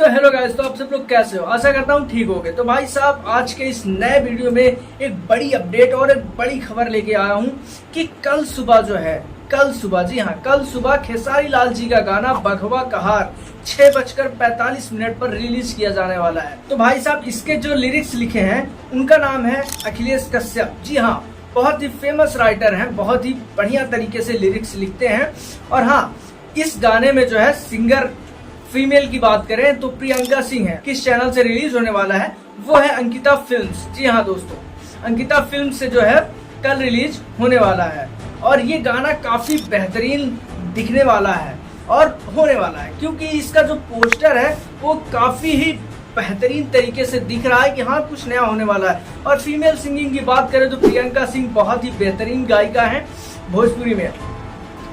तो hello guys, तो आप सब लोग कैसे हो? आशा करता हूँ ठीक होगे। तो भाई साहब, आज के इस नए वीडियो में एक बड़ी अपडेट और एक बड़ी खबर लेके आया हूँ कि कल सुबह जो है, कल सुबह, जी हाँ, कल सुबह खेसारी लाल जी का गाना बघवा कहार 6:45 पर रिलीज किया जाने वाला है। तो भाई साहब, इसके जो लिरिक्स लिखे हैं उनका नाम है अखिलेश कश्यप। जी हाँ, बहुत ही फेमस राइटर हैं, बहुत ही बढ़िया तरीके से लिरिक्स लिखते हैं। और हाँ, इस गाने में जो है सिंगर फीमेल की बात करें तो प्रियंका सिंह है। किस चैनल से रिलीज होने वाला है वो है अंकिता फिल्म्स। जी हाँ दोस्तों, अंकिता फिल्म्स से जो है कल रिलीज होने वाला है। और ये गाना काफी बेहतरीन दिखने वाला है और होने वाला है, क्योंकि इसका जो पोस्टर है वो काफी ही बेहतरीन तरीके से दिख रहा है कि हाँ, कुछ नया होने वाला है। और फीमेल सिंगिंग की बात करें तो प्रियंका सिंह बहुत ही बेहतरीन गायिका है भोजपुरी में।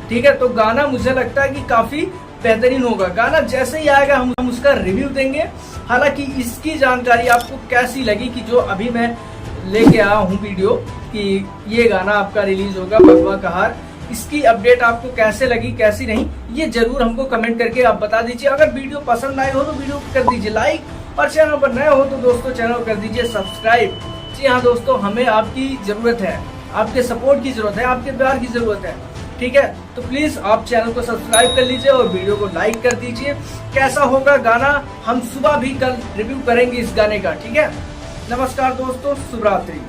ठीक है, तो गाना मुझे लगता है कि काफी बेहतरीन होगा। गाना जैसे ही आएगा हम उसका रिव्यू देंगे। हालांकि इसकी जानकारी आपको कैसी लगी कि जो अभी मैं लेके आया हूँ वीडियो कि ये गाना आपका रिलीज होगा बघवा कहार, इसकी अपडेट आपको कैसे लगी कैसी नहीं, ये जरूर हमको कमेंट करके आप बता दीजिए। अगर वीडियो पसंद आई हो तो वीडियो को कर दीजिए लाइक, और चैनल पर नए हो तो दोस्तों चैनल को कर दीजिए सब्सक्राइब। जी हाँ दोस्तों, हमें आपकी जरूरत है, आपके सपोर्ट की जरूरत है, आपके प्यार की जरूरत है। ठीक है, तो प्लीज आप चैनल को सब्सक्राइब कर लीजिए और वीडियो को लाइक कर दीजिए। कैसा होगा गाना हम सुबह भी कल रिव्यू करेंगे इस गाने का। ठीक है, नमस्कार दोस्तों, शुभ रात्रि।